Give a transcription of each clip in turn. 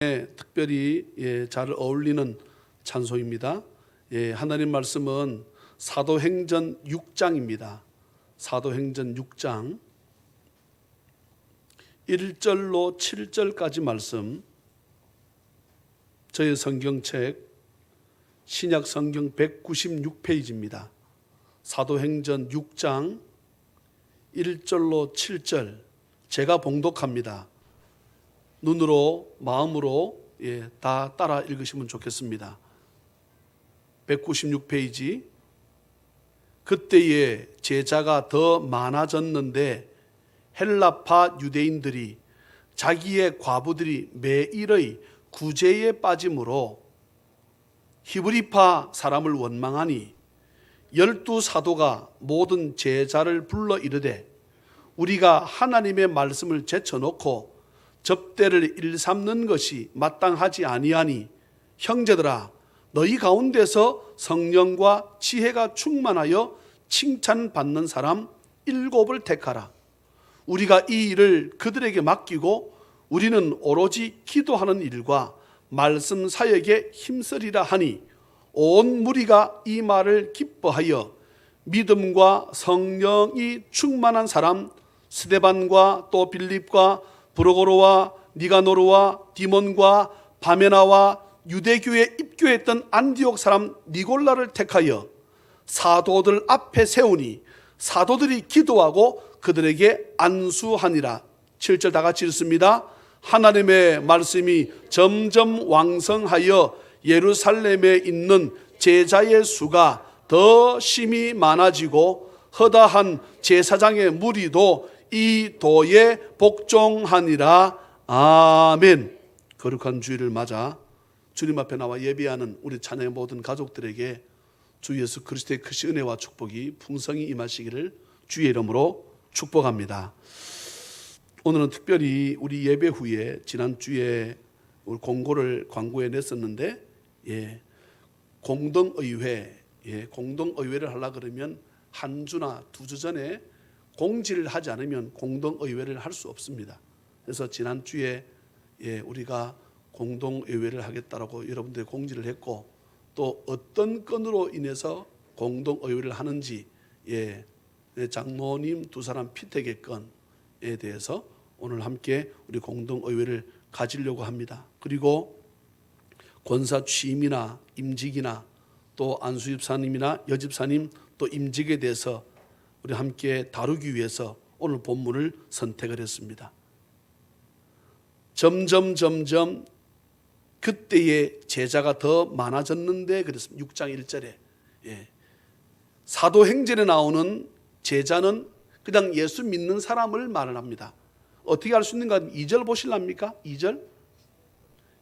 특별히 잘 어울리는 찬송입니다. 하나님 말씀은 사도행전 6장입니다. 사도행전 6장 1절로 7절까지 말씀, 저의 성경책 신약 성경 196페이지입니다. 사도행전 6장 1절로 7절 제가 봉독합니다. 눈으로 마음으로 다 따라 읽으시면 좋겠습니다. 196페이지. 그때에 제자가 더 많아졌는데 헬라파 유대인들이 자기의 과부들이 매일의 구제에 빠짐으로 히브리파 사람을 원망하니 12 사도가 모든 제자를 불러 이르되 우리가 하나님의 말씀을 제쳐놓고 접대를 일삼는 것이 마땅하지 아니하니 형제들아 너희 가운데서 성령과 지혜가 충만하여 칭찬받는 사람 7을 택하라. 우리가 이 일을 그들에게 맡기고 우리는 오로지 기도하는 일과 말씀 사역에 힘쓰리라 하니 온 무리가 이 말을 기뻐하여 믿음과 성령이 충만한 사람 스데반과 또 빌립과 브로고로와 니가노르와 디몬과 바메나와 유대교에 입교했던 안디옥 사람 니골라를 택하여 사도들 앞에 세우니 사도들이 기도하고 그들에게 안수하니라. 7절 다 같이 읽습니다. 하나님의 말씀이 점점 왕성하여 예루살렘에 있는 제자의 수가 더 심히 많아지고 허다한 제사장의 무리도 이 도에 복종하니라. 아멘. 거룩한 주일을 맞아 주님 앞에 나와 예배하는 우리 찬양의 모든 가족들에게 주 예수 그리스도의 크신 은혜와 축복이 풍성히 임하시기를 주의 이름으로 축복합니다. 오늘은 특별히 우리 예배 후에 지난주에 우리 공고를 광고에 냈었는데 공동의회를 하려고 그러면 한 주나 2주 전에 공지를 하지 않으면 공동의회를 할 수 없습니다. 그래서 지난주에 우리가 공동의회를 하겠다라고 여러분들이 공지를 했고 또 어떤 건으로 인해서 공동의회를 하는지 장로님 2사람 피택의 건에 대해서 오늘 함께 우리 공동의회를 가지려고 합니다. 그리고 권사 취임이나 임직이나 또 안수집사님이나 여집사님 또 임직에 대해서 우리 함께 다루기 위해서 오늘 본문을 선택을 했습니다. 점점 그때의 제자가 더 많아졌는데 그랬습니다. 6장 1절에 사도행전에 나오는 제자는 그냥 예수 믿는 사람을 말을 합니다. 어떻게 알 수 있는가? 2절 보실랍니까? 2절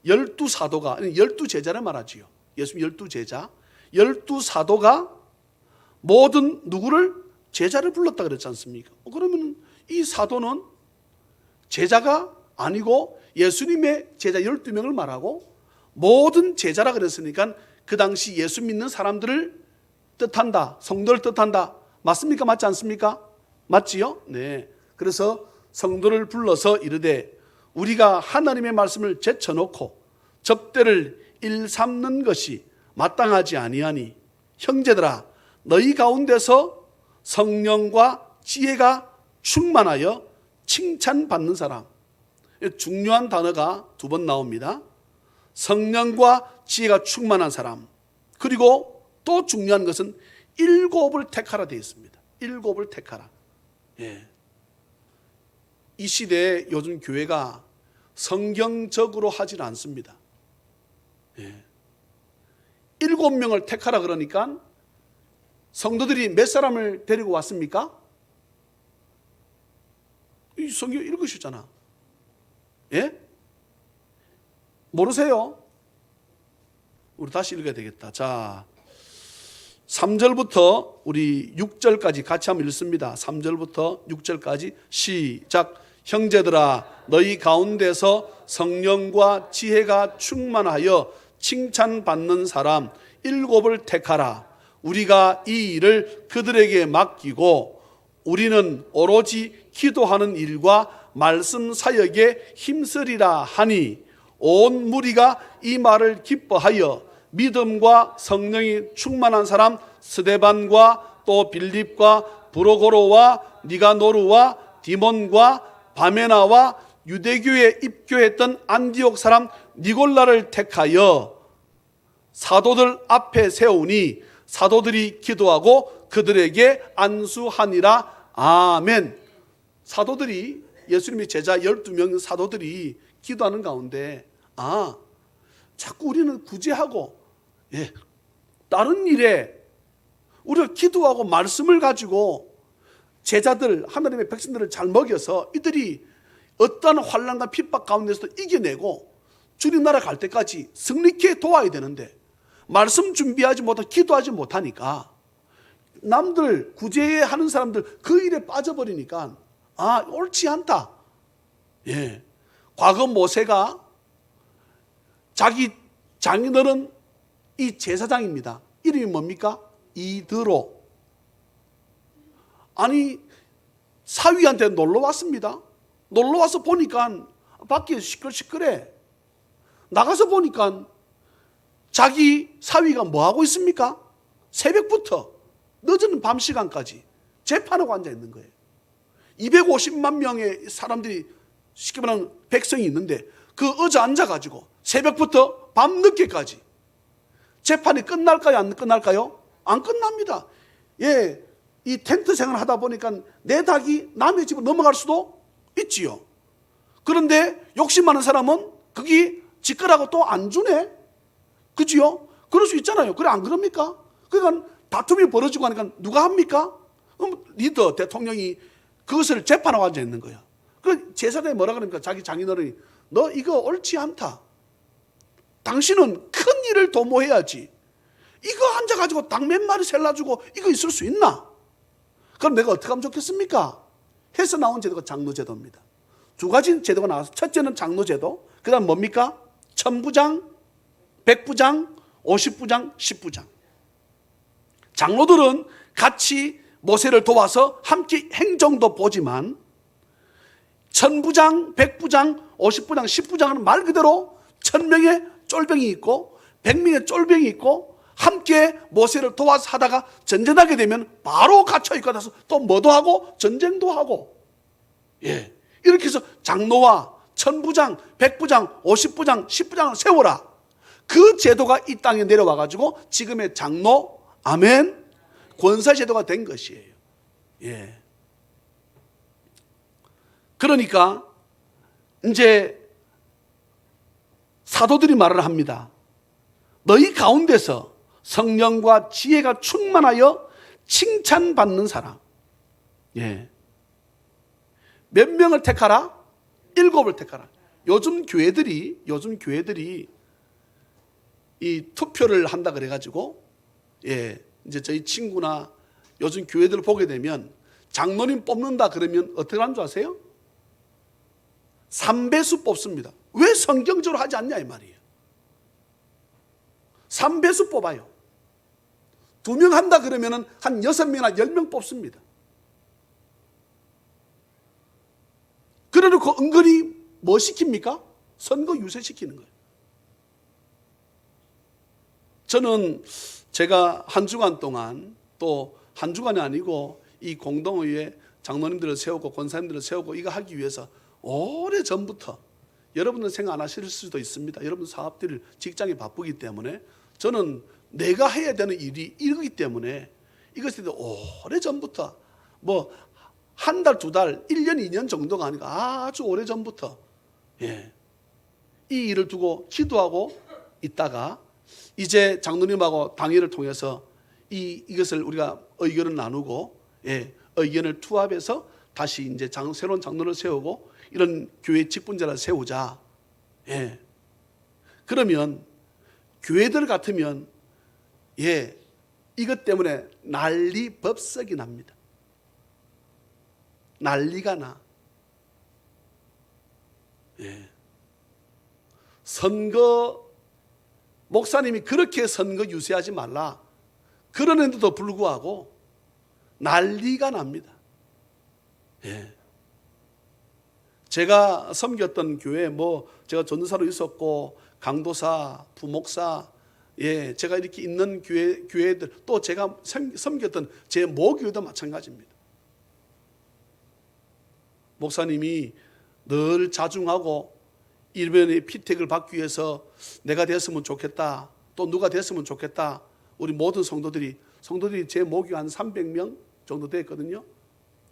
12 사도가 12 제자를 말하지요. 예수 12 제자 12 사도가 모든 누구를 제자를 불렀다 그랬지 않습니까? 그러면 이 사도는 제자가 아니고 예수님의 제자 12명을 말하고 모든 제자라 그랬으니까 그 당시 예수 믿는 사람들을 뜻한다. 성도를 뜻한다. 맞습니까? 맞지 않습니까? 맞지요? 네. 그래서 성도를 불러서 이르되 우리가 하나님의 말씀을 제쳐놓고 접대를 일삼는 것이 마땅하지 아니하니 형제들아 너희 가운데서 성령과 지혜가 충만하여 칭찬받는 사람. 중요한 단어가 2번 나옵니다. 성령과 지혜가 충만한 사람. 그리고 또 중요한 것은 7을 택하라 되어 있습니다. 7을 택하라. 이 시대에 요즘 교회가 성경적으로 하질 않습니다. 7명을 택하라 그러니까 성도들이 몇 사람을 데리고 왔습니까? 이 성경 읽으셨잖아. 모르세요? 우리 다시 읽어야 되겠다. 자, 3절부터 우리 6절까지 같이 한번 읽습니다. 3절부터 6절까지 시작. 형제들아 너희 가운데서 성령과 지혜가 충만하여 칭찬받는 사람 7을 택하라. 우리가 이 일을 그들에게 맡기고 우리는 오로지 기도하는 일과 말씀 사역에 힘쓰리라 하니 온 무리가 이 말을 기뻐하여 믿음과 성령이 충만한 사람 스데반과 또 빌립과 브로고로와 니가노르와 디몬과 바메나와 유대교에 입교했던 안디옥 사람 니골라를 택하여 사도들 앞에 세우니 사도들이 기도하고 그들에게 안수하니라. 아멘. 사도들이, 예수님의 제자 12명 사도들이 기도하는 가운데 자꾸 우리는 구제하고 다른 일에 우리가 기도하고 말씀을 가지고 제자들, 하나님의 백성들을 잘 먹여서 이들이 어떠한 환난과 핍박 가운데서도 이겨내고 주님 나라 갈 때까지 승리케 도와야 되는데 말씀 준비하지 못하고 기도하지 못하니까 남들 구제하는 사람들 그 일에 빠져버리니까 옳지 않다. 과거 모세가 자기 장인어른 이 제사장입니다. 이름이 뭡니까? 이드로. 아니 사위한테 놀러 왔습니다. 놀러 와서 보니까 밖에 시끌시끌해. 나가서 보니까 자기 사위가 뭐 하고 있습니까? 새벽부터 늦은 밤 시간까지 재판하고 앉아 있는 거예요. 250만 명의 사람들이 쉽게 말하면 백성이 있는데 그 의자 앉아가지고 새벽부터 밤 늦게까지 재판이 끝날까요? 안 끝날까요? 안 끝납니다. 이 텐트 생활을 하다 보니까 내 닭이 남의 집으로 넘어갈 수도 있지요. 그런데 욕심 많은 사람은 거기 지거라고 또 안 주네. 그지요? 그럴 수 있잖아요. 그래 안 그럽니까? 그러니까 다툼이 벌어지고 하니까 누가 합니까? 그럼 리더, 대통령이 그것을 재판하고 앉아 있는 거야. 그 제사장이 뭐라 그러니까 자기 장인어른이 너 이거 옳지 않다. 당신은 큰 일을 도모해야지. 이거 앉아가지고 닭 몇 마리 셀라주고 이거 있을 수 있나? 그럼 내가 어떻게 하면 좋겠습니까? 해서 나온 제도가 장로제도입니다. 두 가지 제도가 나와서 첫째는 장로제도, 그 다음 뭡니까? 천부장, 백부장, 50부장, 10부장. 장로들은 같이 모세를 도와서 함께 행정도 보지만 천부장, 백부장, 50부장, 10부장은 말 그대로 1000명의 쫄병이 있고 100명의 쫄병이 있고 함께 모세를 도와서 하다가 전쟁하게 되면 바로 갇혀있고 나서 또 뭐도 하고 전쟁도 하고 이렇게 해서 장로와 천부장, 백부장, 50부장, 10부장을 세워라. 그 제도가 이 땅에 내려와 가지고 지금의 장로, 아멘, 권사 제도가 된 것이에요. 그러니까 이제 사도들이 말을 합니다. 너희 가운데서 성령과 지혜가 충만하여 칭찬받는 사람. 몇 명을 택하라? 7을 택하라. 요즘 교회들이 이 투표를 한다 그래가지고 이제 저희 친구나 요즘 교회들을 보게 되면 장로님 뽑는다 그러면 어떻게 하는 줄 아세요? 3배수 뽑습니다. 왜 성경적으로 하지 않냐 이 말이에요. 3배수 뽑아요. 2명 한다 그러면 한 6명이나 10명 뽑습니다. 그래놓고 은근히 뭐 시킵니까? 선거 유세시키는 거예요. 저는 제가 한 주간 동안 또 한 주간이 아니고 이 공동의회 장로님들을 세우고 권사님들을 세우고 이거 하기 위해서 오래전부터 여러분은 생각 안 하실 수도 있습니다. 여러분 사업들 직장이 바쁘기 때문에 저는 내가 해야 되는 일이 이거기 때문에 이것에 대해 오래전부터 뭐 한 달, 2달, 1년, 2년 정도가 아니라 아주 오래전부터 이 일을 두고 기도하고 있다가 이제 장로님하고 당회를 통해서 이것을 우리가 의견을 나누고 의견을 투합해서 다시 이제 새로운 장로를 세우고 이런 교회 직분자를 세우자. 그러면 교회들 같으면 이것 때문에 난리 법석이 납니다. 난리가 나. 선거 목사님이 그렇게 선거 유세하지 말라 그러는데도 불구하고 난리가 납니다. 제가 섬겼던 교회, 제가 전도사로 있었고 강도사, 부목사, 제가 이렇게 있는 교회들, 또 제가 섬겼던 제 모교회도 마찬가지입니다. 목사님이 늘 자중하고 일본의 피택을 받기 위해서 내가 됐으면 좋겠다, 또 누가 됐으면 좋겠다. 우리 모든 성도들이 제 모교 한 300명 정도 됐거든요.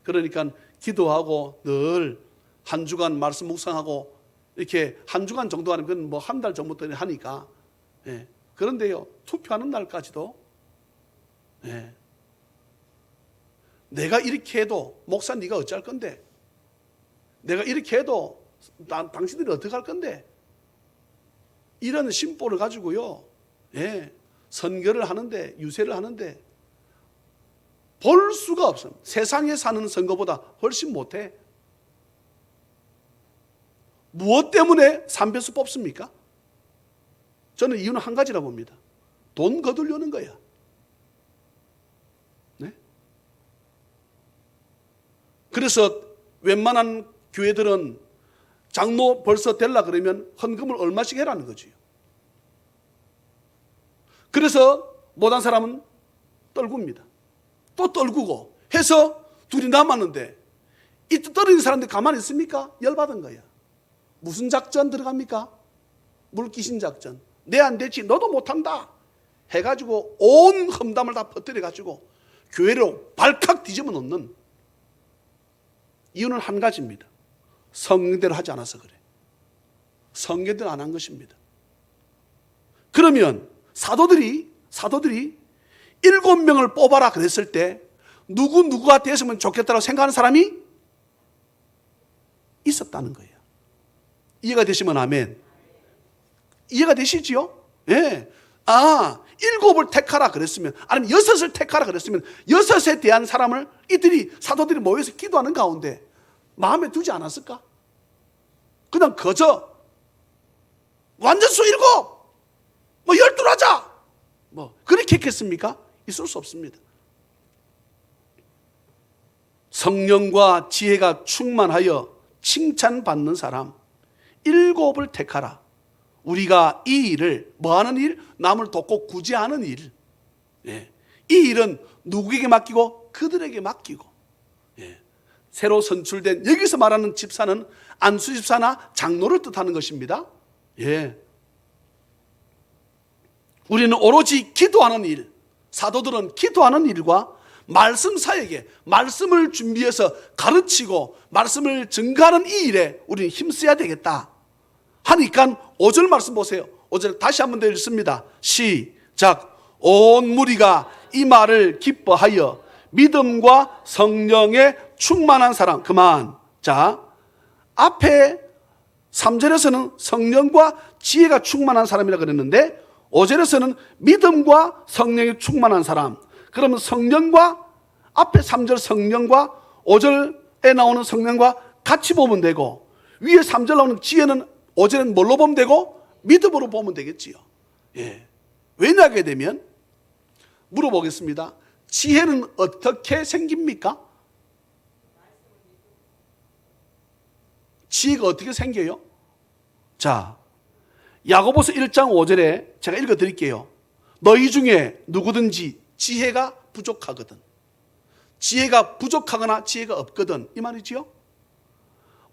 그러니까 기도하고 늘 한 주간 말씀 묵상하고 이렇게 한 주간 정도 하는 건 한 달 전부터 하니까. 그런데요, 투표하는 날까지도 내가 이렇게 해도 목사 네가 어찌할 건데, 내가 이렇게 해도 당신들이 어떻게 할 건데, 이런 심보를 가지고요, 선교를 하는데, 유세를 하는데 볼 수가 없습니다. 세상에 사는 선거보다 훨씬 못해. 무엇 때문에 삼배수 뽑습니까? 저는 이유는 한 가지라 봅니다. 돈 거두려는 거야. 그래서 웬만한 교회들은 장로 벌써 되려 그러면 헌금을 얼마씩 해라는 거지요. 그래서 못한 사람은 떨굽니다. 또 떨구고 해서 둘이 남았는데, 이 떨어진 사람들 가만히 있습니까? 열받은 거야. 무슨 작전 들어갑니까? 물귀신 작전. 내 안 되지, 너도 못한다 해가지고 온 험담을 다 퍼뜨려가지고 교회로 발칵 뒤집어 놓는 이유는 한 가지입니다. 성경대로 하지 않아서 그래. 성경대로 안 한 것입니다. 그러면 사도들이 7명을 뽑아라 그랬을 때 누구가 됐으면 좋겠다고 생각하는 사람이 있었다는 거예요. 이해가 되시면 아멘. 이해가 되시지요? 7을 택하라 그랬으면, 아니면 6을 택하라 그랬으면 6에 대한 사람을 사도들이 모여서 기도하는 가운데 마음에 두지 않았을까? 그냥 거저 완전수 7, 12로 하자, 그렇게 했겠습니까? 있을 수 없습니다. 성령과 지혜가 충만하여 칭찬받는 사람 7을 택하라. 우리가 이 일을, 뭐하는 일? 남을 돕고 구제하는 일. 이 일은 누구에게 맡기고? 그들에게 맡기고. 새로 선출된, 여기서 말하는 집사는 안수 집사나 장로를 뜻하는 것입니다. 우리는 오로지 기도하는 일, 사도들은 기도하는 일과 말씀 사역에, 말씀을 준비해서 가르치고 말씀을 증가하는 이 일에 우리는 힘써야 되겠다 하니까 5절 말씀 보세요. 5절 다시 한 번 더 읽습니다. 시작. 온 무리가 이 말을 기뻐하여 믿음과 성령에 충만한 사람. 그만. 자, 앞에 3절에서는 성령과 지혜가 충만한 사람이라 그랬는데 5절에서는 믿음과 성령이 충만한 사람. 그러면 성령과, 앞에 3절 성령과 5절에 나오는 성령과 같이 보면 되고, 위에 3절 나오는 지혜는 5절은 뭘로 보면 되고? 믿음으로 보면 되겠지요. 왜냐하게 되면 물어보겠습니다. 지혜는 어떻게 생깁니까? 지혜가 어떻게 생겨요? 자, 야고보서 1장 5절에 제가 읽어드릴게요. 너희 중에 누구든지 지혜가 부족하거든, 지혜가 부족하거나 지혜가 없거든, 이 말이지요.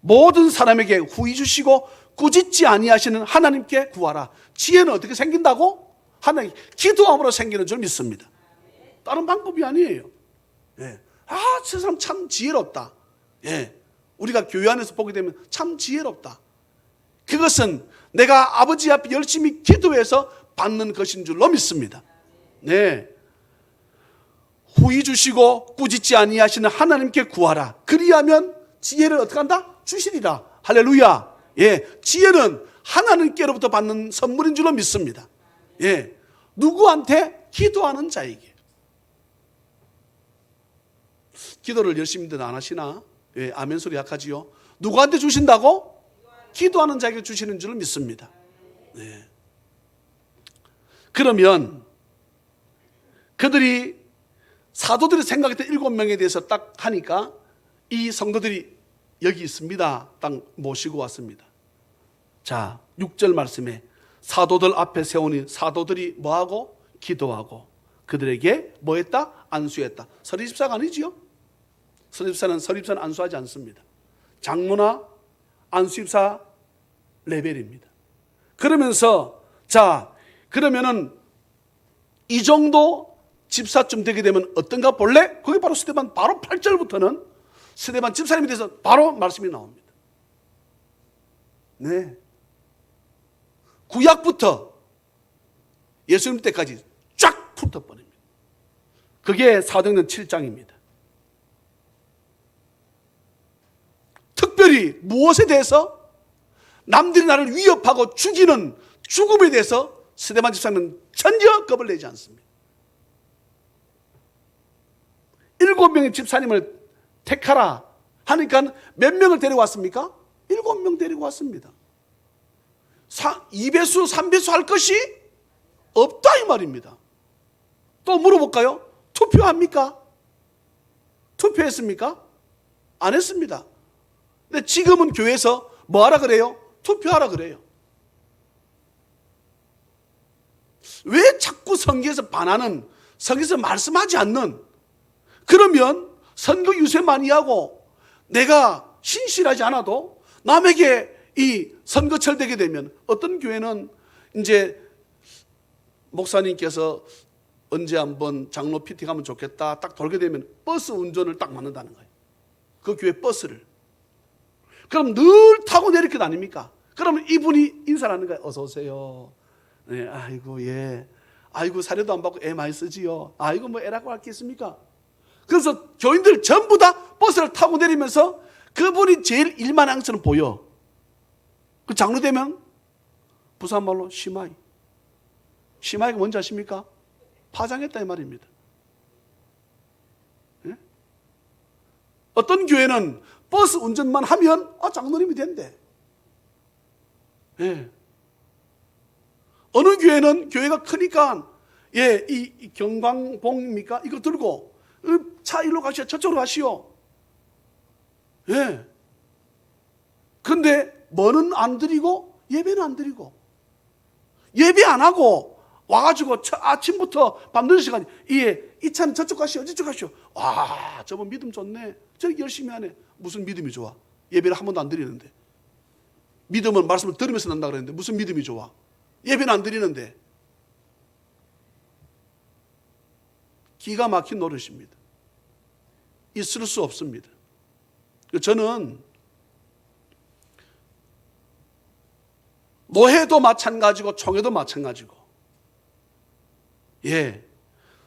모든 사람에게 후히 주시고 꾸짖지 아니하시는 하나님께 구하라. 지혜는 어떻게 생긴다고? 하나님 기도함으로 생기는 줄 믿습니다. 다른 방법이 아니에요. 저 사람 참 지혜롭다. 우리가 교회 안에서 보게 되면 참 지혜롭다. 그것은 내가 아버지 앞에 열심히 기도해서 받는 것인 줄로 믿습니다. 후히 주시고 꾸짖지 아니하시는 하나님께 구하라. 그리하면 지혜를 어떻게 한다? 주시리라. 할렐루야. 지혜는 하나님께로부터 받는 선물인 줄로 믿습니다. 누구한테? 기도하는 자에게. 기도를 열심히들 안 하시나? 아멘 소리 약하지요. 누구한테 주신다고? 기도하는 자에게 주시는 줄로 믿습니다. 그러면 그들이 사도들이 생각했던 7명에 대해서 딱 하니까 이 성도들이 여기 있습니다. 딱 모시고 왔습니다. 자, 6절 말씀에 사도들 앞에 세우니 사도들이 뭐하고? 기도하고 그들에게 뭐했다? 안수했다. 서리집사가 아니지요. 서리집사는 안수하지 않습니다. 장로나 안수집사 레벨입니다. 그러면서 자, 그러면은 이 정도 집사쯤 되게 되면 어떤가 볼래? 그게 바로 스데반, 바로 8절부터는 스데반 집사님에 대해서 바로 말씀이 나옵니다. 네. 구약부터 예수님 때까지 쫙 훑어버립니다. 그게 사도행전 7장입니다. 특별히 무엇에 대해서? 남들이 나를 위협하고 죽이는 죽음에 대해서 스데반 집사님은 전혀 겁을 내지 않습니다. 7명의 집사님을 택하라 하니까 몇 명을 데려왔습니까? 7명 데리고 왔습니다. 2배수, 3배수 할 것이 없다 이 말입니다. 또 물어볼까요? 투표합니까? 투표했습니까? 안 했습니다. 근데 지금은 교회에서 뭐 하라 그래요? 투표하라 그래요. 왜 자꾸 성경에서 반하는, 성경에서 말씀하지 않는, 그러면 선거 유세 많이 하고 내가 신실하지 않아도 남에게 이 선거철 되게 되면 어떤 교회는 이제 목사님께서 언제 한번 장로 피팅 하면 좋겠다 딱 돌게 되면 버스 운전을 딱 맡는다는 거예요. 그 교회 버스를. 그럼 늘 타고 내리게 다닙니까? 그러면 이분이 인사를 하는 거예요. 어서 오세요. 네, 아이고 예. 아이고 사료도 안 받고 애 많이 쓰지요. 아이고 뭐 애라고 할 게 있습니까? 그래서 교인들 전부 다 버스를 타고 내리면서 그분이 제일 일만한 것처럼 보여. 그 장로 되면 부산말로 시마이. 시마이가 뭔지 아십니까? 파장했다 이 말입니다. 예? 어떤 교회는 버스 운전만 하면 장로님이 된대. 예. 어느 교회는 교회가 크니까 이 경광봉입니까? 이거 들고 차 일로 가시오, 저쪽으로 가시오. 예. 근데 뭐는 안 드리고 예배는 안 드리고 예배 안 하고 와가지고 아침부터 밤 늦은 시간 이 차는 저쪽 가시오, 저쪽 가시오. 와, 저분 믿음 좋네. 저렇게 열심히 하네. 무슨 믿음이 좋아? 예배를 한 번도 안 드리는데. 믿음은 말씀을 들으면서 난다 그랬는데 무슨 믿음이 좋아? 예배는 안 드리는데. 기가 막힌 노릇입니다. 있을 수 없습니다. 저는 노회도 마찬가지고 총회도 마찬가지고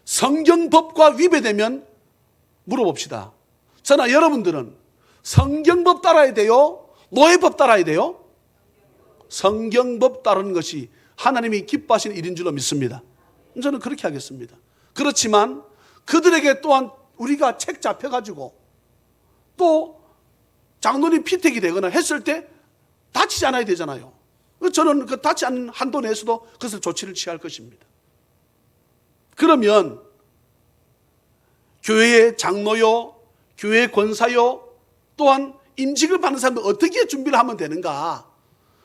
성경법과 위배되면 물어봅시다. 저나 여러분들은 성경법 따라야 돼요? 노회법 따라야 돼요? 성경법 따르는 것이 하나님이 기뻐하시는 일인 줄로 믿습니다. 저는 그렇게 하겠습니다. 그렇지만 그들에게 또한 우리가 책 잡혀가지고 또 장로님 피택이 되거나 했을 때 다치지 않아야 되잖아요. 저는 그 다치지 않는 한도 내에서도 그것을 조치를 취할 것입니다. 그러면 교회의 장로요, 교회 권사요, 또한 임직을 받는 사람은 어떻게 준비를 하면 되는가?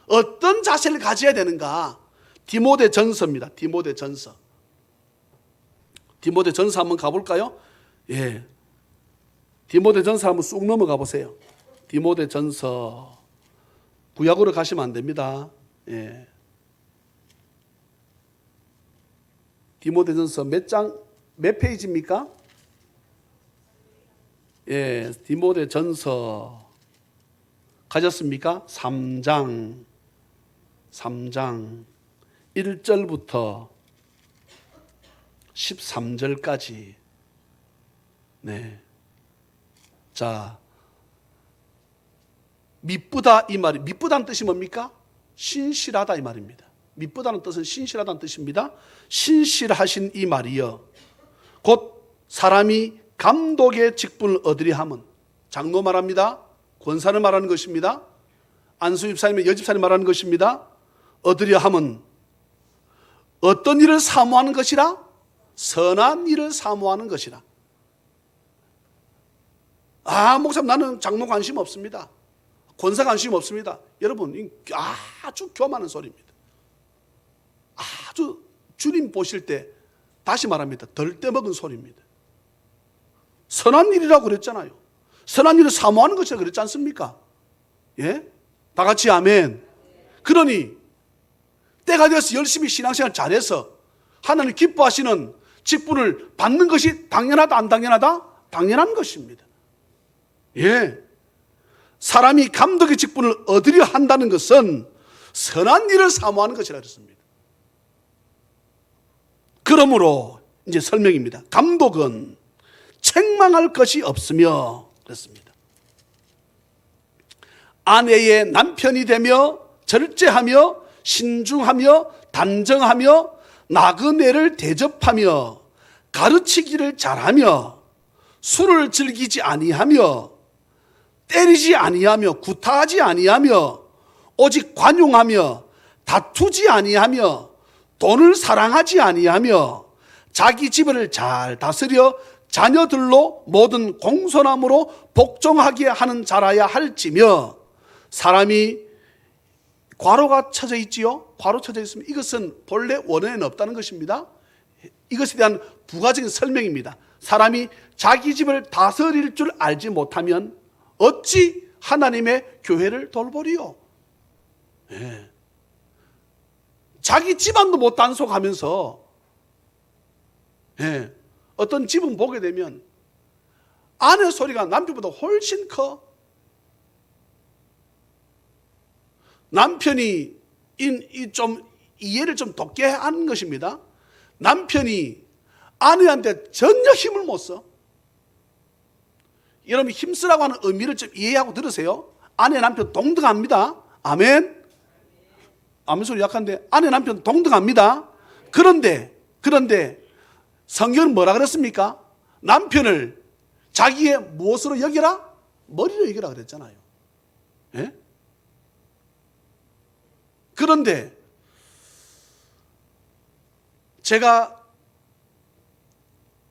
어떤 자세를 가져야 되는가? 디모데전서입니다. 디모데전서. 디모데전서 한번 가볼까요? 예. 디모데전서 한번 쑥 넘어가 보세요. 디모데전서. 구약으로 가시면 안 됩니다. 예. 디모데전서 몇 페이지입니까? 예, 디모데전서 가졌습니까? 3장 1절부터 13절까지. 네. 자, 미쁘다 이 말이, 미쁘다는 뜻이 뭡니까? 신실하다 이 말입니다. 미쁘다는 뜻은 신실하다는 뜻입니다. 신실하신 이 말이여 곧 사람이 감독의 직분을 얻으려 함은, 장로 말합니다. 권사를 말하는 것입니다. 안수집사님의 여집사님 말하는 것입니다. 얻으려 함은 어떤 일을 사모하는 것이라? 선한 일을 사모하는 것이라. 목사님 나는 장로 관심 없습니다. 권사 관심 없습니다. 여러분, 아주 교만한 소리입니다. 아주 주님 보실 때 다시 말합니다. 덜 떼먹은 소리입니다. 선한 일이라고 그랬잖아요. 선한 일을 사모하는 것이라 그랬지 않습니까? 예? 다 같이 아멘. 그러니 때가 되어서 열심히 신앙생활 잘해서 하나님 기뻐하시는 직분을 받는 것이 당연하다 안 당연하다? 당연한 것입니다. 예. 사람이 감독의 직분을 얻으려 한다는 것은 선한 일을 사모하는 것이라 그랬습니다. 그러므로 이제 설명입니다. 감독은 책망할 것이 없으며 그랬습니다. 아내의 남편이 되며 절제하며 신중하며 단정하며 나그네를 대접하며 가르치기를 잘하며 술을 즐기지 아니하며 때리지 아니하며 구타하지 아니하며 오직 관용하며 다투지 아니하며 돈을 사랑하지 아니하며 자기 집을 잘 다스려 자녀들로 모든 공손함으로 복종하게 하는 자라야 할지며 사람이 괄호가 쳐져 있지요. 괄호 쳐져 있으면 이것은 본래 원어에는 없다는 것입니다. 이것에 대한 부가적인 설명입니다. 사람이 자기 집을 다스릴 줄 알지 못하면 어찌 하나님의 교회를 돌보리요? 예. 자기 집안도 못 단속하면서 예. 어떤 집은 보게 되면 아내 소리가 남편보다 훨씬 커. 남편이 좀 이해를 좀 돕게 하는 것입니다. 남편이 아내한테 전혀 힘을 못 써. 여러분 힘쓰라고 하는 의미를 좀 이해하고 들으세요. 아내 남편 동등합니다. 아멘. 아멘 소리 약한데 아내 남편 동등합니다. 그런데 성경은 뭐라 그랬습니까? 남편을 자기의 무엇으로 여기라? 머리로 여기라 그랬잖아요. 예? 그런데 제가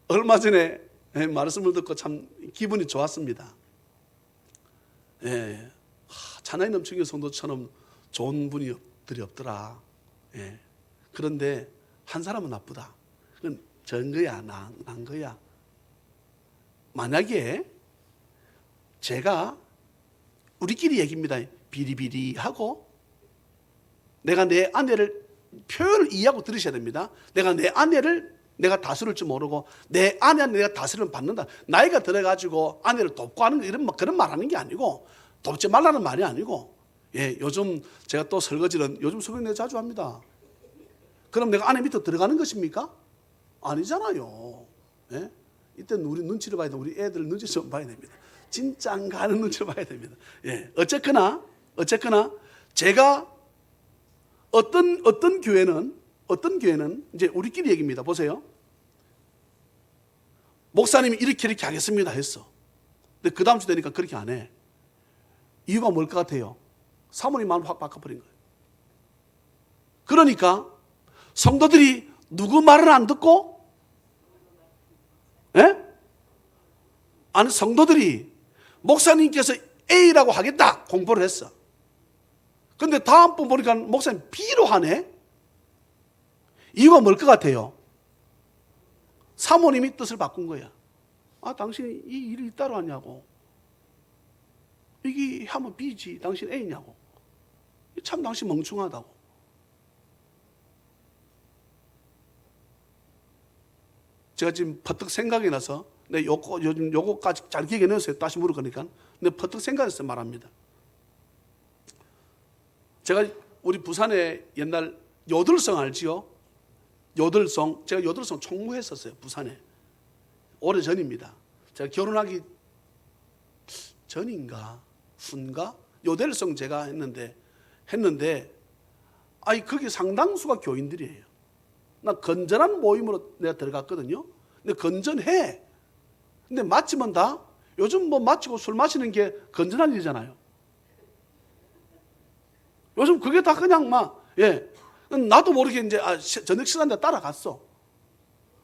얼마 전에 말씀을 듣고 참 기분이 좋았습니다. 예. 찬양이 넘치는 성도처럼 좋은 분들이 없더라. 예. 그런데 한 사람은 나쁘다. 그건 전 거야, 난 거야. 만약에 제가 우리끼리 얘기입니다. 비리비리하고 내가 내 아내를 표현을 이해하고 들으셔야 됩니다. 내가 내 아내를 내가 다스릴 줄 모르고 내 아내한테 내가 다스림을 받는다. 나이가 들어가지고 아내를 돕고 하는 이런 그런 말 하는 게 아니고 돕지 말라는 말이 아니고 예, 요즘 제가 또 설거지는 요즘 설거지 내가 자주 합니다. 그럼 내가 아내 밑에 들어가는 것입니까? 아니잖아요. 예? 이때는 우리 눈치를 봐야 돼요. 우리 애들 눈치 좀 봐야 됩니다. 진짜 안 가는 눈치를 봐야 됩니다. 예, 어쨌거나 제가 어떤 교회는 이제 우리끼리 얘기입니다. 보세요. 목사님이 이렇게 하겠습니다 했어. 근데 그 다음 주 되니까 그렇게 안 해. 이유가 뭘 것 같아요? 사모님 마음을 확 바꿔버린 거예요. 그러니까 성도들이 누구 말을 안 듣고 예? 아니 성도들이 목사님께서 A라고 하겠다 공부를 했어. 근데 다음번 보니까 목사님 B로 하네. 이유가 뭘 것 같아요? 사모님이 뜻을 바꾼 거야. 아, 당신이 이 일을 따로 하냐고. 이게 하면 B지, 당신 A냐고. 참 당신 멍청하다고. 제가 지금 퍼뜩 생각이 나서 요즘 요거까지 잘 기억해 냈어요. 다시 물어보니까. 근데 퍼뜩 생각해서 말합니다. 제가 우리 부산에 옛날 요들성 알지요? 요들성. 제가 요들성 총무했었어요. 부산에. 오래전입니다. 제가 결혼하기 전인가 후인가 요들성 제가 했는데 아니 거기 상당수가 교인들이에요. 나 건전한 모임으로 내가 들어갔거든요. 근데 건전해. 근데 마치면 다 요즘 뭐 마치고 술 마시는 게 건전한 일이잖아요. 요즘 그게 다 그냥 예. 나도 모르게 이제 저녁 시간대 따라갔어.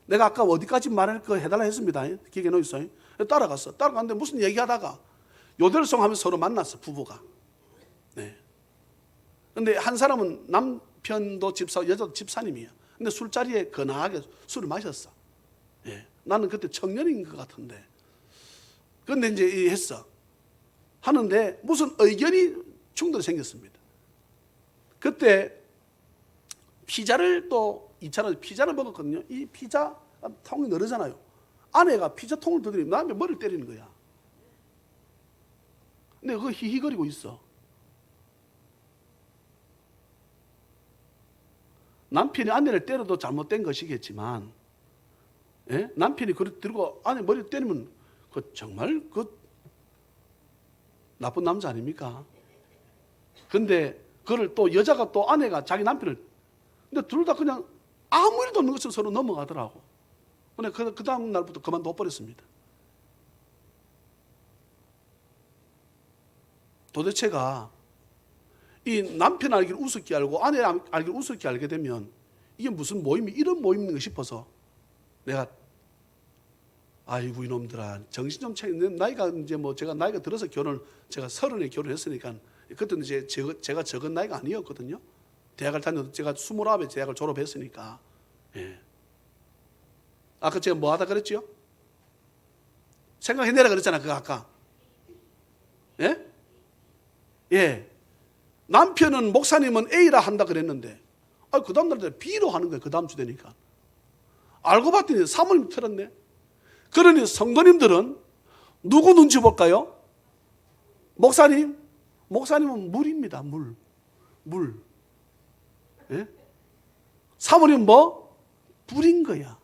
내가 아까 어디까지 말할 거 해달라 했습니다. 기억해 놓으세요. 따라갔는데 무슨 얘기하다가 요들송 하면서 서로 만났어. 부부가. 근데 한 사람은 남편도 집사, 여자도 집사님이에요. 근데 술자리에 거나하게 술을 마셨어. 예. 나는 그때 청년인 것 같은데. 근데 이제 했어. 하는데 무슨 의견이 충돌이 생겼습니다. 그때 피자를 또 2차로 피자를 먹었거든요. 이 피자 통이 늘어잖아요. 아내가 피자 통을 들더니 남의 머리를 때리는 거야. 근데 그거 히히거리고 있어. 남편이 아내를 때려도 잘못된 것이겠지만, 예? 남편이 그걸 들고 아내 머리를 때리면 그 정말 그 나쁜 남자 아닙니까? 근데 그걸 또 여자가 또 아내가 자기 남편을, 근데 둘 다 그냥 아무 일도 없는 것처럼 서로 넘어가더라고. 근데 그 다음 날부터 그만둬 버렸습니다. 도대체가 이 남편 알기를 우습게 알고 아내 알기를 우습게 알게 되면 이게 무슨 모임이 이런 모임인가 싶어서 내가 아이고 이놈들아 정신 좀 차려. 나이가 이제 뭐 제가 나이가 들어서 제가 30에 결혼했으니까 그때는 이제 제가 적은 나이가 아니었거든요. 대학을 다녀도 제가 29에 대학을 졸업했으니까. 예. 아까 제가 뭐 하다 그랬죠? 생각해내라 그랬잖아 그거 아까. 예? 예. 남편은 목사님은 A라 한다 그랬는데 그 다음 날 B로 하는 거예요. 그 다음 주 되니까. 알고 봤더니 사모님 틀었네. 그러니 성도님들은 누구 눈치 볼까요? 목사님은 물입니다. 물. 예? 사모님은 뭐? 불인 거야.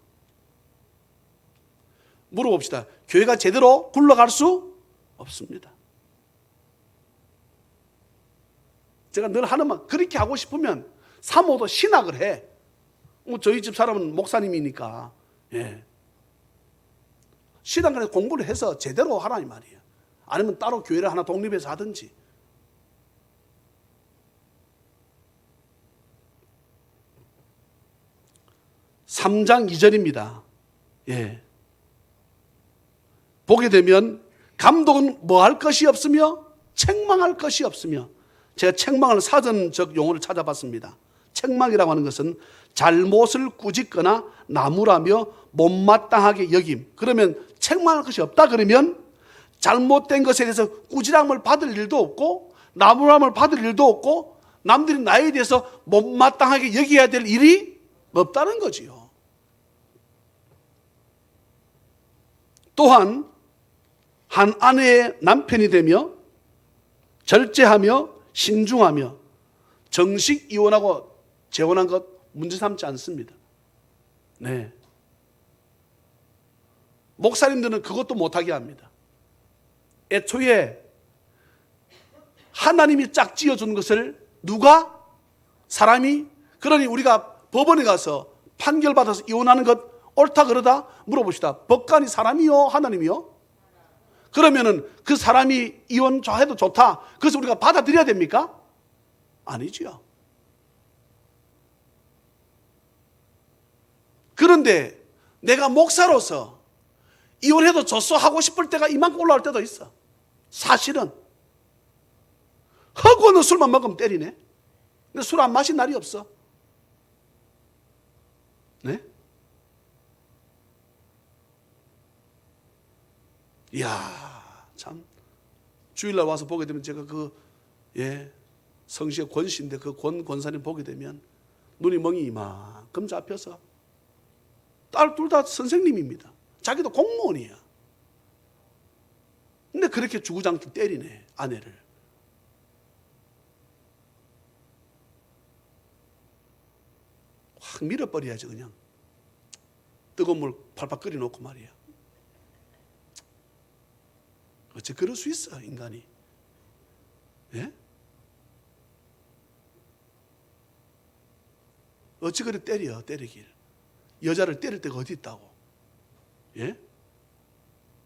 물어봅시다. 교회가 제대로 굴러갈 수 없습니다. 제가 늘 하는 말, 그렇게 하고 싶으면 사모도 신학을 해. 뭐 저희 집 사람은 목사님이니까. 예. 신학을 공부를 해서 제대로 하라 이 말이에요. 아니면 따로 교회를 하나 독립해서 하든지. (3장 2절입니다) 예. 보게 되면 감독은 뭐 할 것이 없으며 책망할 것이 없으며, 제가 책망을 사전적 용어를 찾아봤습니다. 책망이라고 하는 것은 잘못을 꾸짖거나 나무라며 못마땅하게 여김. 그러면 책망할 것이 없다 그러면 잘못된 것에 대해서 꾸지람을 받을 일도 없고 나무람을 받을 일도 없고 남들이 나에 대해서 못마땅하게 여겨야 될 일이 없다는 거지요. 또한 한 아내의 남편이 되며 절제하며 신중하며 정식 이혼하고 재혼한 것 문제 삼지 않습니다. 네. 목사님들은 그것도 못하게 합니다. 애초에 하나님이 짝 지어준 것을 누가? 사람이? 그러니 우리가 법원에 가서 판결받아서 이혼하는 것 옳다 그러다 물어봅시다. 법관이 사람이요? 하나님이요? 그러면은 그 사람이 이혼 해도 좋다. 그래서 우리가 받아들여야 됩니까? 아니지요. 그런데 내가 목사로서 이혼해도 좋소 하고 싶을 때가 이만큼 올라올 때도 있어. 사실은. 하고는 술만 먹으면 때리네. 근데 술 안 마신 날이 없어. 네? 이야, 참. 주일날 와서 보게 되면 제가 성시의 권씨인데 그 권사님 보게 되면 눈이 멍이 이만큼 잡혀서 딸 둘 다 선생님입니다. 자기도 공무원이야. 근데 그렇게 주구장창 때리네, 아내를. 확 밀어버려야지, 그냥. 뜨거운 물 팔팔 끓여놓고 말이야. 어째 그럴 수 있어, 인간이. 예? 어찌 그래 때리길. 여자를 때릴 데가 어디 있다고. 예?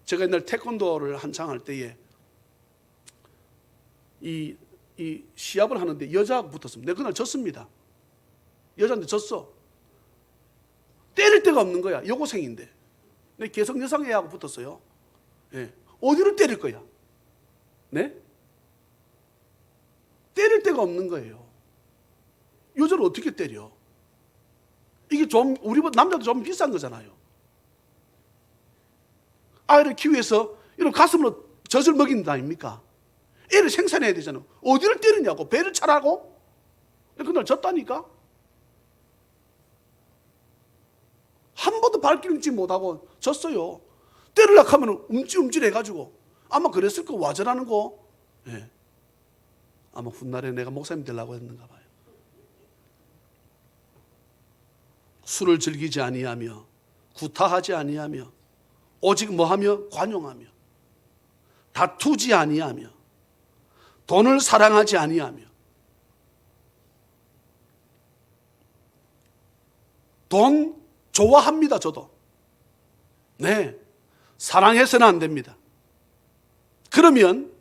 제가 옛날 태권도를 한창 할 때에 이 시합을 하는데 여자하고 붙었습니다. 내가 그날 졌습니다. 여자한테 졌어. 때릴 데가 없는 거야. 여고생인데. 근데 계속 여성애하고 붙었어요. 예. 어디를 때릴 거야? 네? 때릴 데가 없는 거예요. 여자를 어떻게 때려? 이게 좀 우리보다 남자도 좀 비싼 거잖아요. 아이를 키우기 위해서 이런 가슴으로 젖을 먹인다 아닙니까? 애를 생산해야 되잖아요. 어디를 때리냐고? 배를 차라고? 그날 졌다니까? 한 번도 발길지 못하고 졌어요. 때리려고 하면 움찔움찔해가지고 아마 그랬을 거 와전하는 거. 예. 아마 훗날에 내가 목사님 되려고 했는가 봐요. 술을 즐기지 아니하며 구타하지 아니하며 오직 뭐하며 관용하며 다투지 아니하며 돈을 사랑하지 아니하며 돈 좋아합니다. 저도. 네, 사랑해서는 안 됩니다. 그러면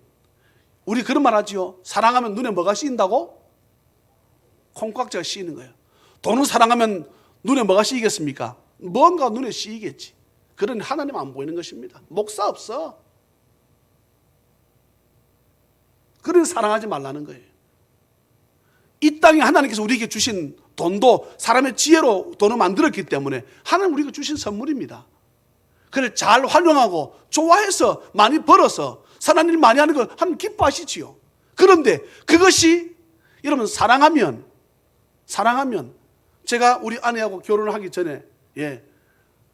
우리 그런 말 하지요. 사랑하면 눈에 뭐가 씌인다고? 콩깍지가 씌이는 거예요. 돈을 사랑하면 눈에 뭐가 씌이겠습니까? 뭔가 눈에 씌이겠지. 그런 하나님 안 보이는 것입니다. 목사 없어. 그런 사랑하지 말라는 거예요. 이 땅에 하나님께서 우리에게 주신 돈도 사람의 지혜로 돈을 만들었기 때문에 하나님 우리에게 주신 선물입니다. 그걸 잘 활용하고 좋아해서 많이 벌어서 선한 일 많이 하는 거 하나님 기뻐하시지요. 그런데 그것이 여러분 사랑하면 제가 우리 아내하고 결혼을 하기 전에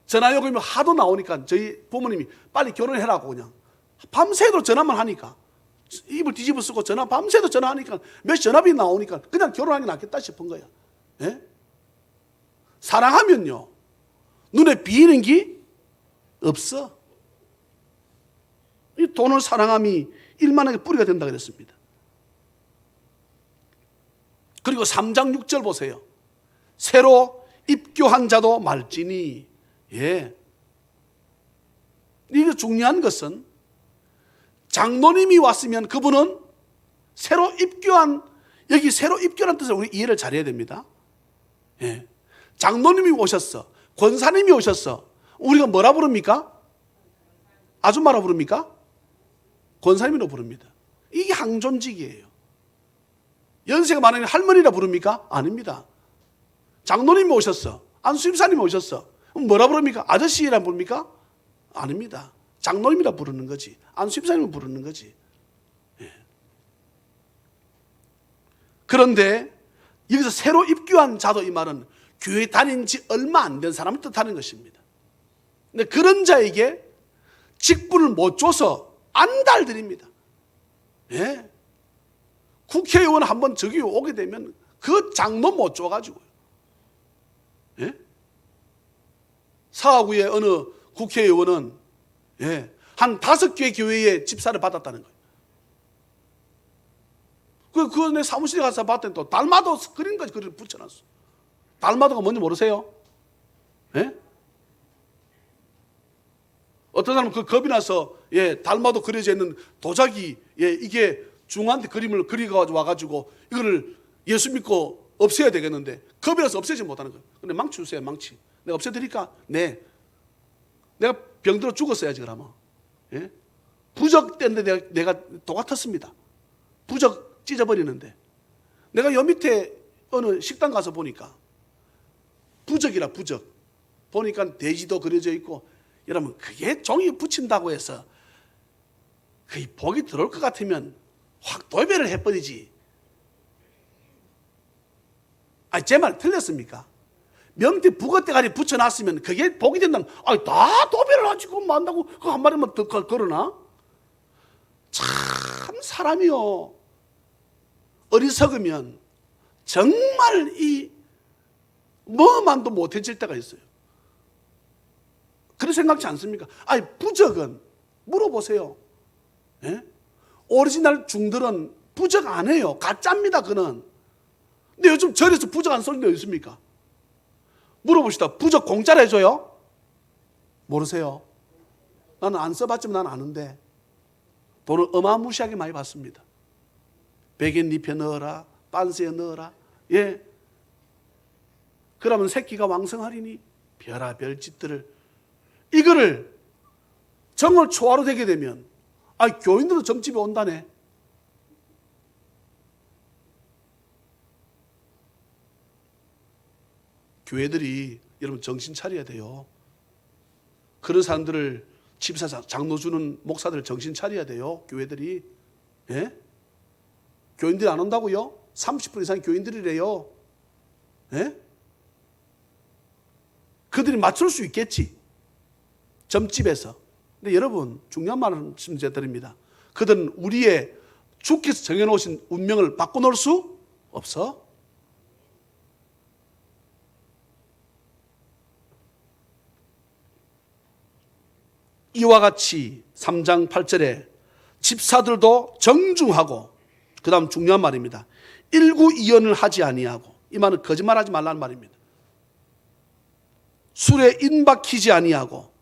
전화 요금이 하도 나오니까 저희 부모님이 빨리 결혼해라고 그냥 밤새도록 전화만 하니까 입을 뒤집어 쓰고 전화 밤새도 전화하니까 몇 전화비 나오니까 그냥 결혼하는 게 낫겠다 싶은 거야. 예? 사랑하면요 눈에 비이는 게 없어. 이 돈을 사랑함이 일만하게 뿌리가 된다 그랬습니다. 그리고 3장 6절 보세요. 새로 입교한 자도 말지니. 예. 이게 중요한 것은 장로님이 왔으면 그분은 새로 입교한, 여기 새로 입교란 뜻을 우리 이해를 잘해야 됩니다. 예. 장로님이 오셨어. 권사님이 오셨어. 우리가 뭐라 부릅니까? 아줌마라 부릅니까? 권사님이라고 부릅니다. 이게 항존직이에요. 연세가 많으니 할머니라 부릅니까? 아닙니다. 장로님이 오셨어. 안수집사님이 오셨어. 그럼 뭐라 부릅니까? 아저씨라 부릅니까? 아닙니다. 장로님이라 부르는 거지. 안수집사님을 부르는 거지. 예. 그런데 여기서 새로 입교한 자도 이 말은 교회 다닌 지 얼마 안 된 사람을 뜻하는 것입니다. 근데 그런 자에게 직분을 못 줘서 안달들입니다. 예. 국회의원 한번 저기 오게 되면 그 장로 못 줘가지고요. 예? 사하구의 어느 국회의원은 한 5개 교회의 집사를 받았다는 거예요. 그 내 사무실에 가서 봤더니 또 달마도 그림까지 그림 붙여놨어. 달마도가 뭔지 모르세요? 예? 어떤 사람은 그 겁이 나서 달마도 그려져 있는 도자기 이게 중한테 그림을 그리고 와가지고 이거를 예수 믿고 없애야 되겠는데 겁이 나서 없애지 못하는 거예요. 근데 망치 주세요, 망치. 내가 없애드릴까? 네. 내가 병들어 죽었어야지 그러면. 예? 부적 때인데 내가 똑같았습니다. 부적 찢어버리는데 내가 여 밑에 어느 식당 가서 보니까 부적이라 부적 보니까 돼지도 그려져 있고 여러분 그게 종이 붙인다고 해서 거의 복이 들어올 것 같으면 확 도배를 해버리지. 제 말 틀렸습니까? 명태 북어대가리 붙여놨으면 그게 복이 된다면 다 도배를 하지고 만다고 그 한 마리만 더 걸어놔? 참 사람이요 어리석으면 정말 이 뭐만도 못해질 때가 있어요. 그런 생각지 않습니까? 부적은 물어보세요. 예? 오리지널 중들은 부적 안 해요. 가짜입니다. 그는. 근데 요즘 절에서 부적 안 쓰는 데 있습니까? 물어봅시다. 부적 공짜로 해줘요? 모르세요? 나는 안 써봤지만 난 아는데 돈을 어마무시하게 많이 받습니다. 백엔잎에 넣어라, 빤스에 넣어라. 예. 그러면 새끼가 왕성하리니 별아별 짓들을 이거를 정월 초하루 되게 되면 교인들도 점집에 온다네. 교회들이 여러분 정신 차려야 돼요. 그런 사람들을 집사 장로 주는 목사들 정신 차려야 돼요. 교회들이. 예? 교인들이 안 온다고요? 30% 이상 교인들이래요. 예? 그들이 맞출 수 있겠지. 점집에서. 근데 여러분 중요한 말씀 드립니다. 그들은 우리의 주께서 정해놓으신 운명을 바꿔놓을 수 없어. 이와 같이 3장 8절에 집사들도 정중하고, 그 다음 중요한 말입니다. 일구이연을 하지 아니하고, 이 말은 거짓말하지 말라는 말입니다. 술에 인박히지 아니하고,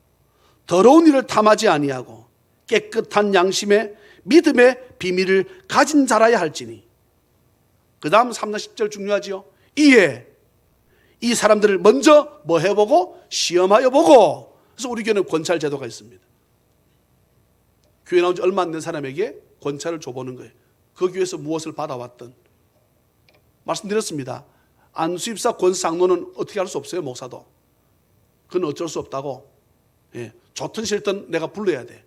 더러운 일을 탐하지 아니하고, 깨끗한 양심에 믿음의 비밀을 가진 자라야 할지니. 그 다음 3장 10절 중요하지요. 이에 이 사람들을 먼저 뭐 해보고 시험하여 보고. 그래서 우리 교회는 권찰 제도가 있습니다. 교회 나온 지 얼마 안 된 사람에게 권찰을 줘보는 거예요. 그 교회에서 무엇을 받아왔든. 말씀드렸습니다. 안수입사 권장로는 어떻게 할 수 없어요. 목사도. 그건 어쩔 수 없다고. 예, 좋든 싫든 내가 불러야 돼.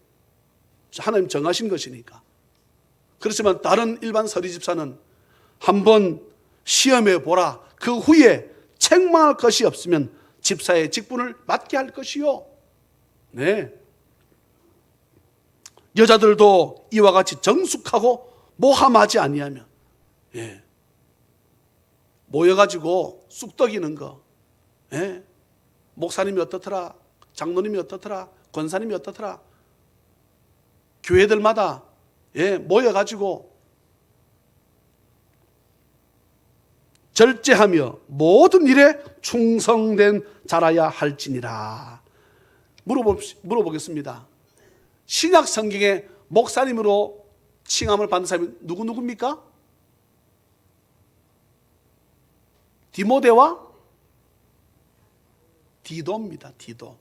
하나님 정하신 것이니까. 그렇지만 다른 일반 서리집사는 한번 시험해 보라. 그 후에 책망할 것이 없으면 집사의 직분을 맡게 할 것이요. 네. 여자들도 이와 같이 정숙하고 모함하지 아니하며, 예, 모여가지고 쑥떡이는 거. 예. 목사님이 어떻더라, 장로님이 어떻더라, 권사님이 어떻더라. 교회들마다 예, 모여가지고 절제하며 모든 일에 충성된 자라야 할지니라. 물어보겠습니다. 신약 성경에 목사님으로 칭함을 받는 사람이 누구입니까? 디모데와 디도입니다. 디도.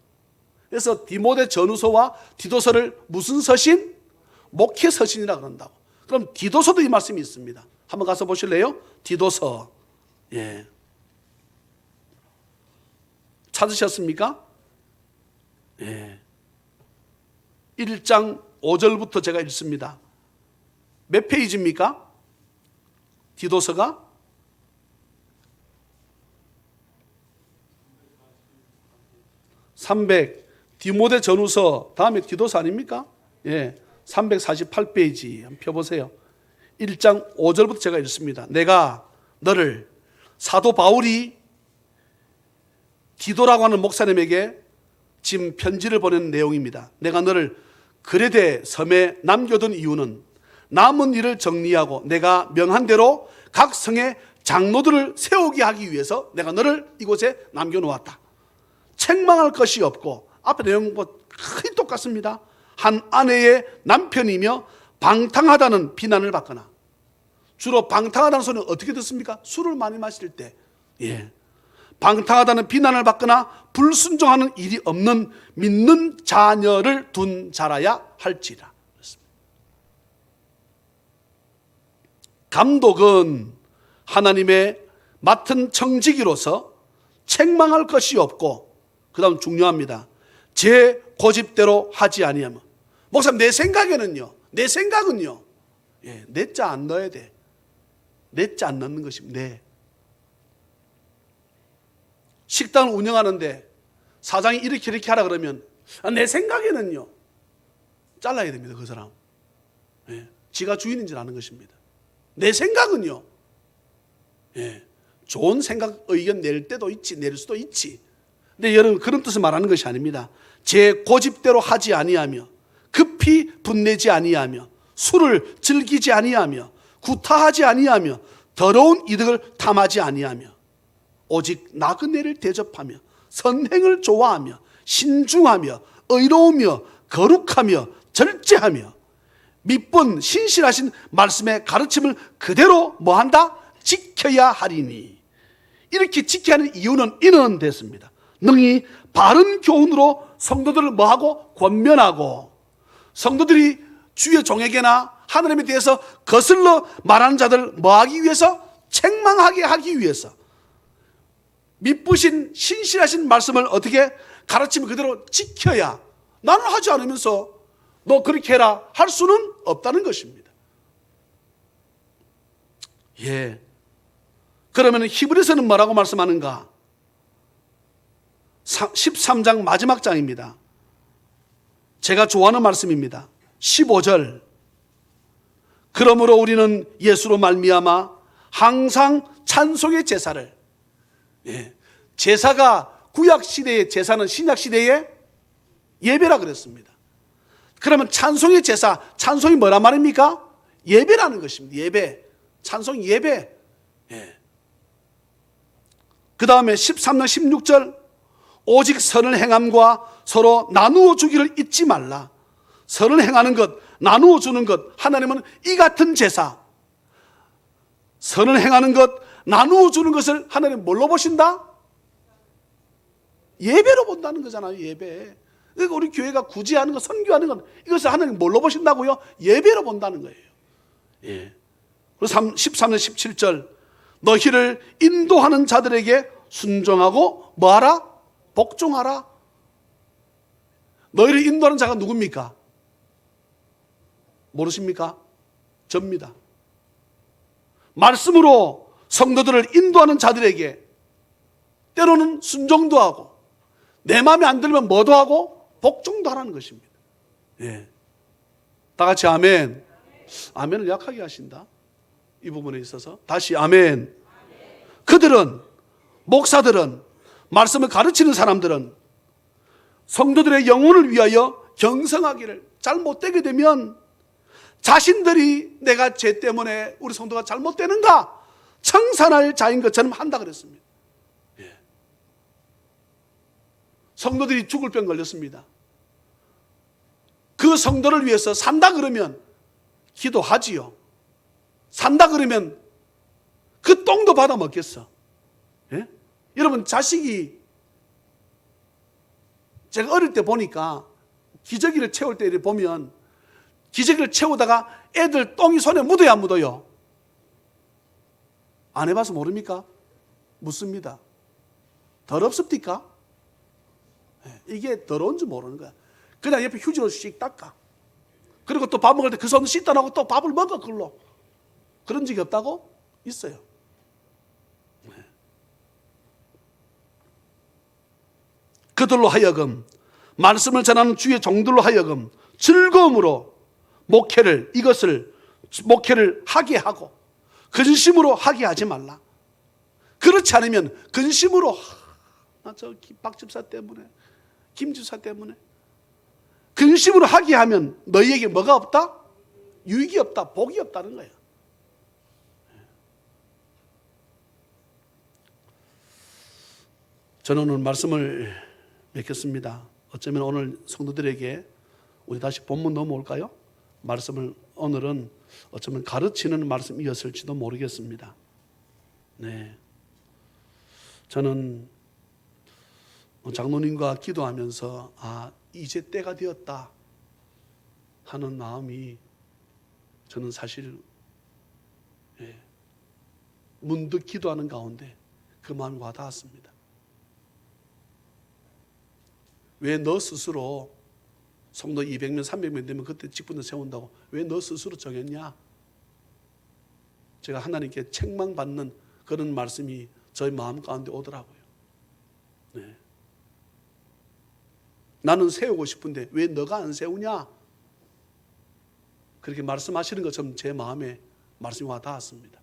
그래서 디모데 전후서와 디도서를 무슨 서신? 목회 서신이라 그런다고. 그럼 디도서도 이 말씀이 있습니다. 한번 가서 보실래요? 디도서. 예. 찾으셨습니까? 예. 1장 5절부터 제가 읽습니다. 몇 페이지입니까? 디도서가? 디모데 전후서 다음에 디도서 아닙니까? 예, 348페이지 한번 펴보세요. 1장 5절부터 제가 읽습니다. 내가 너를, 사도 바울이 디도라고 하는 목사님에게 지금 편지를 보낸 내용입니다. 내가 너를 그레데 섬에 남겨둔 이유는 남은 일을 정리하고 내가 명한 대로 각 성의 장로들을 세우게 하기 위해서 내가 너를 이곳에 남겨놓았다. 책망할 것이 없고, 앞에 내용과 거의 똑같습니다. 한 아내의 남편이며 방탕하다는 비난을 받거나, 주로 방탕하다는 소리는 어떻게 듣습니까? 술을 많이 마실 때. 예. 방탕하다는 비난을 받거나 불순종하는 일이 없는 믿는 자녀를 둔 자라야 할지라. 감독은 하나님의 맡은 청지기로서 책망할 것이 없고, 그 다음 중요합니다. 제 고집대로 하지 아니하면. 목사님, 내 생각에는요, 내 생각은요, 예, 내 자 안 넣어야 돼. 내 자 안 넣는 것입니다. 네. 식당을 운영하는데 사장이 이렇게 하라 그러면 내 생각에는요, 잘라야 됩니다. 그 사람. 예, 지가 주인인 줄 아는 것입니다. 내 생각은요, 예, 좋은 생각 의견 낼 때도 있지, 낼 수도 있지. 근데 여러분, 그런 뜻을 말하는 것이 아닙니다. 제 고집대로 하지 아니하며 급히 분내지 아니하며 술을 즐기지 아니하며 구타하지 아니하며 더러운 이득을 탐하지 아니하며 오직 나그네를 대접하며 선행을 좋아하며 신중하며 의로우며 거룩하며 절제하며 믿본 신실하신 말씀의 가르침을 그대로 뭐한다? 지켜야 하리니. 이렇게 지켜야 하는 이유는 이는 됐습니다. 능히 바른 교훈으로 성도들을 뭐하고? 권면하고, 성도들이 주의 종에게나 하나님에 대해서 거슬러 말하는 자들 뭐하기 위해서? 책망하게 하기 위해서. 미쁘신 신실하신 말씀을 어떻게 가르치면 그대로 지켜야, 나는 하지 않으면서 너 그렇게 해라 할 수는 없다는 것입니다. 예. 그러면 히브리서는 뭐라고 말씀하는가? 13장 마지막 장입니다. 제가 좋아하는 말씀입니다. 15절. 그러므로 우리는 예수로 말미암아 항상 찬송의 제사를, 예, 제사가 구약시대의 제사는 신약시대의 예배라 그랬습니다. 그러면 찬송의 제사, 찬송이 뭐란 말입니까? 예배라는 것입니다. 예배, 찬송 예배. 예. 그 다음에 13장 16절, 오직 선을 행함과 서로 나누어 주기를 잊지 말라. 선을 행하는 것, 나누어 주는 것, 하나님은 이 같은 제사, 선을 행하는 것, 나누어 주는 것을 하나님 뭘로 보신다? 예배로 본다는 거잖아요. 예배. 그러니까 우리 교회가 구제하는 것, 선교하는 것, 이것을 하나님 뭘로 보신다고요? 예배로 본다는 거예요. 예. 그래서 13절 17절, 너희를 인도하는 자들에게 순종하고 뭐하라? 복종하라. 너희를 인도하는 자가 누굽니까? 모르십니까? 접니다. 말씀으로 성도들을 인도하는 자들에게 때로는 순종도 하고, 내 마음에 안 들면 뭐도 하고 복종도 하라는 것입니다. 예. 다 같이 아멘. 아멘을 약하게 하신다. 이 부분에 있어서 다시 아멘. 그들은, 목사들은, 말씀을 가르치는 사람들은 성도들의 영혼을 위하여 경성하기를, 잘못되게 되면 자신들이 내가 죄 때문에 우리 성도가 잘못되는가 청산할 자인 것처럼 한다 그랬습니다. 예. 성도들이 죽을 병 걸렸습니다. 그 성도를 위해서 산다 그러면 기도하지요. 산다 그러면 그 똥도 받아 먹겠어. 예? 여러분, 자식이, 제가 어릴 때 보니까 기저귀를 채울 때 보면 기저귀를 채우다가 애들 똥이 손에 묻어야 안 묻어요? 안 해봐서 모릅니까? 묻습니다. 더럽습니까? 이게 더러운지 모르는 거야. 그냥 옆에 휴지로 씩 닦아. 그리고 또 밥 먹을 때 그 손 씻다 나고 또 밥을 먹어, 그걸로. 그런 적이 없다고? 있어요. 그들로 하여금, 말씀을 전하는 주의 종들로 하여금 즐거움으로 목회를 하게 하고 근심으로 하게 하지 말라. 그렇지 않으면 근심으로, 박 집사 때문에, 김 집사 때문에, 근심으로 하게 하면 너희에게 뭐가 없다? 유익이 없다, 복이 없다는 거예요. 저는 오늘 말씀을 맺겠습니다. 어쩌면 오늘 성도들에게, 우리 다시 본문 넘어올까요? 말씀을 오늘은 어쩌면 가르치는 말씀이었을지도 모르겠습니다. 네, 저는 장로님과 기도하면서 이제 때가 되었다 하는 마음이 저는 사실 문득 기도하는 가운데 그 마음이 와닿았습니다. 왜 너 스스로 성도 200명, 300명 되면 그때 직분을 세운다고 왜 너 스스로 정했냐? 제가 하나님께 책망받는 그런 말씀이 저희 마음 가운데 오더라고요. 네. 나는 세우고 싶은데 왜 너가 안 세우냐? 그렇게 말씀하시는 것처럼 제 마음에 말씀이 와 닿았습니다.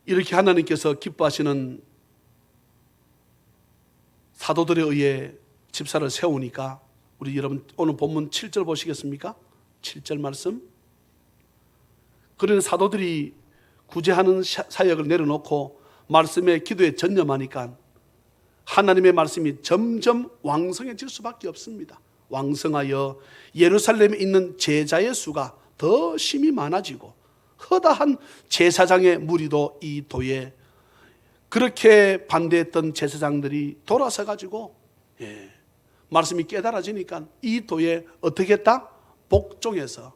이렇게 하나님께서 기뻐하시는 사도들에 의해 집사를 세우니까, 우리 여러분 오늘 본문 7절 보시겠습니까? 7절 말씀. 그런 사도들이 구제하는 사역을 내려놓고 말씀에 기도에 전념하니까 하나님의 말씀이 점점 왕성해질 수밖에 없습니다. 왕성하여 예루살렘에 있는 제자의 수가 더 심히 많아지고 허다한 제사장의 무리도 이 도에, 그렇게 반대했던 제사장들이 돌아서 가지고 말씀이 깨달아지니까 이 도에 어떻게 했다? 복종해서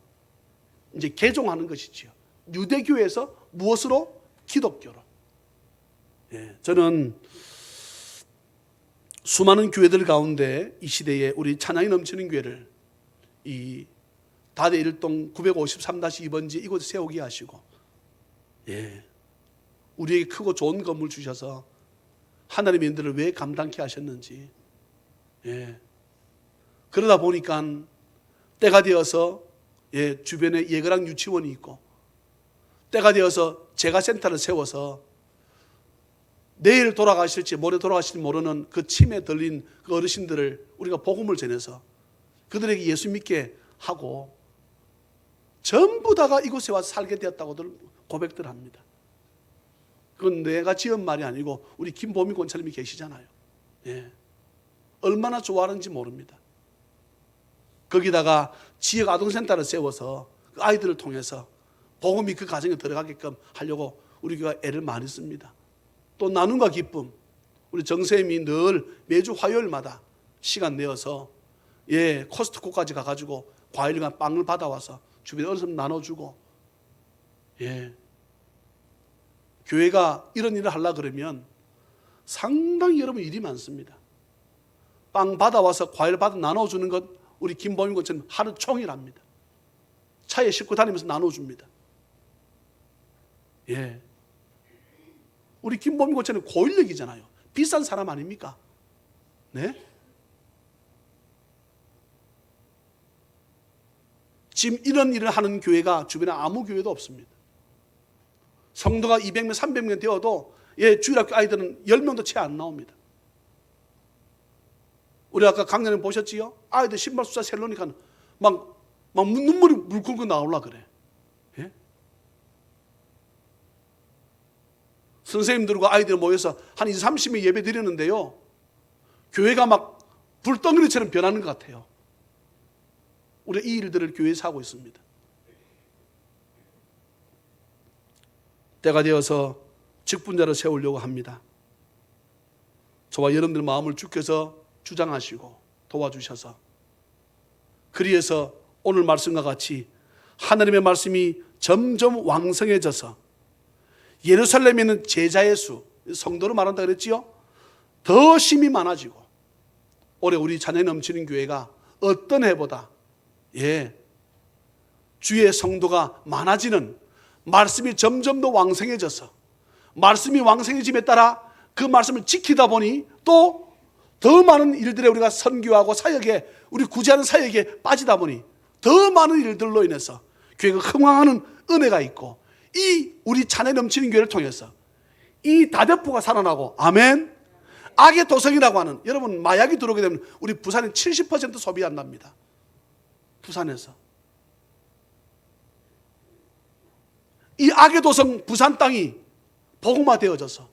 이제 개종하는 것이지요. 유대교에서 무엇으로? 기독교로. 예, 저는 수많은 교회들 가운데 이 시대에 우리 찬양이 넘치는 교회를 이 다대 1동 953-2번지 이곳에 세우게 하시고, 예, 우리에게 크고 좋은 건물 주셔서 하나님의 인들을 왜 감당케 하셨는지, 예, 그러다 보니까 때가 되어서, 예, 주변에 예거랑 유치원이 있고, 때가 되어서 재가센터를 세워서 내일 돌아가실지 모레 돌아가실지 모르는 그 침에 들린 그 어르신들을 우리가 복음을 전해서 그들에게 예수 믿게 하고, 전부 다가 이곳에 와서 살게 되었다고들 고백들 합니다. 그건 내가 지은 말이 아니고 우리 김보미 권사님이 계시잖아요. 예, 얼마나 좋아하는지 모릅니다. 거기다가 지역 아동센터를 세워서 그 아이들을 통해서 복음이 그 가정에 들어가게끔 하려고 우리 교회가 애를 많이 씁니다. 또 나눔과 기쁨, 우리 정쌤이 늘 매주 화요일마다 시간 내어서, 예, 코스트코까지 가가지고 과일과 빵을 받아와서 주변에 어르신 나눠주고, 예, 교회가 이런 일을 하려고 그러면 상당히 여러분 일이 많습니다. 빵 받아와서 과일 받아 나눠주는 것 우리 김보민 권사님 하루 종일 합니다. 차에 싣고 다니면서 나눠줍니다. 예, 우리 김보민 권사님 고인력이잖아요. 비싼 사람 아닙니까? 네? 지금 이런 일을 하는 교회가 주변에 아무 교회도 없습니다. 성도가 200명, 300명 되어도, 예, 주일학교 아이들은 10명도 채 안 나옵니다. 우리 아까 강연에 보셨지요? 아이들 신발 숫자 셀로니까 막 눈물이 물끓고 나오려 그래. 예? 선생님들과 아이들 모여서 한 20, 30명 예배 드리는데요, 교회가 막 불덩어리처럼 변하는 것 같아요. 우리 이 일들을 교회에서 하고 있습니다. 때가 되어서 직분자를 세우려고 합니다. 저와 여러분들 마음을 주께서 주장하시고 도와주셔서, 그리해서 오늘 말씀과 같이 하나님의 말씀이 점점 왕성해져서 예루살렘에 있는 제자의 수, 성도를 말한다 그랬지요? 더 힘이 많아지고, 올해 우리 찬양이 넘치는 교회가 어떤 해보다, 예, 주의 성도가 많아지는, 말씀이 점점 더 왕성해져서, 말씀이 왕성해짐에 따라 그 말씀을 지키다 보니 또 더 많은 일들에 우리가 선교하고 사역에, 우리 구제하는 사역에 빠지다 보니 더 많은 일들로 인해서 교회가 흥황하는 은혜가 있고, 이 우리 찬양이 넘치는 교회를 통해서 이 다대포가 살아나고, 아멘. 악의 도성이라고 하는, 여러분 마약이 들어오게 되면 우리 부산이 70% 소비한답니다. 부산에서 이 악의 도성 부산 땅이 복음화 되어져서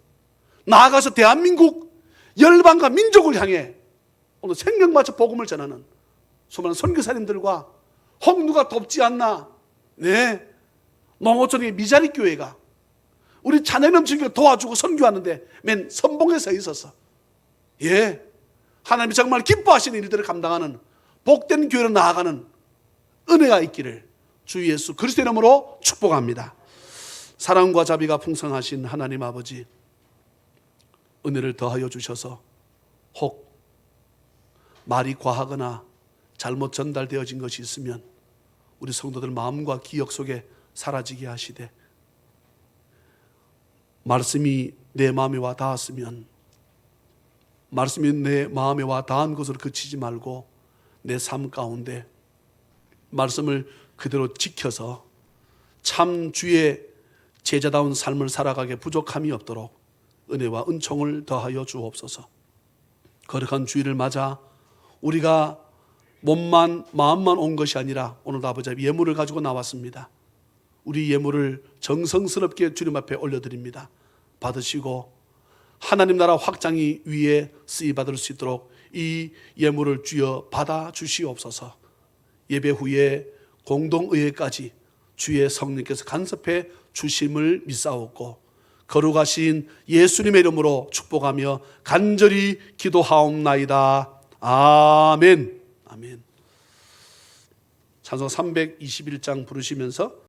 나아가서 대한민국 열방과 민족을 향해 오늘 생명 바쳐 복음을 전하는 수많은 선교사님들과 홍두가 덥지 않나, 네, 농어촌의 미자리 교회가 우리 찬양 넘치는 교회 도와주고 선교하는데 맨 선봉에 서 있어서, 예, 하나님이 정말 기뻐하시는 일들을 감당하는 복된 교회로 나아가는 은혜가 있기를 주 예수 그리스도의 이름으로 축복합니다. 사랑과 자비가 풍성하신 하나님 아버지, 은혜를 더하여 주셔서 혹 말이 과하거나 잘못 전달되어진 것이 있으면 우리 성도들 마음과 기억 속에 사라지게 하시되, 말씀이 내 마음에 와 닿았으면 말씀이 내 마음에 와 닿은 것으로 그치지 말고 내 삶 가운데 말씀을 그대로 지켜서 참 주의 제자다운 삶을 살아가게 부족함이 없도록 은혜와 은총을 더하여 주옵소서. 거룩한 주일을 맞아 우리가 몸만 마음만 온 것이 아니라 오늘 아버지 예물을 가지고 나왔습니다. 우리 예물을 정성스럽게 주님 앞에 올려드립니다. 받으시고 하나님 나라 확장이 위에 쓰임받을 수 있도록 이 예물을 주여 받아 주시옵소서. 예배 후에 공동의회까지 주의 성령께서 간섭해 주심을 믿사옵고 거룩하신 예수님의 이름으로 축복하며 간절히 기도하옵나이다. 아멘. 아멘. 찬송 321장 부르시면서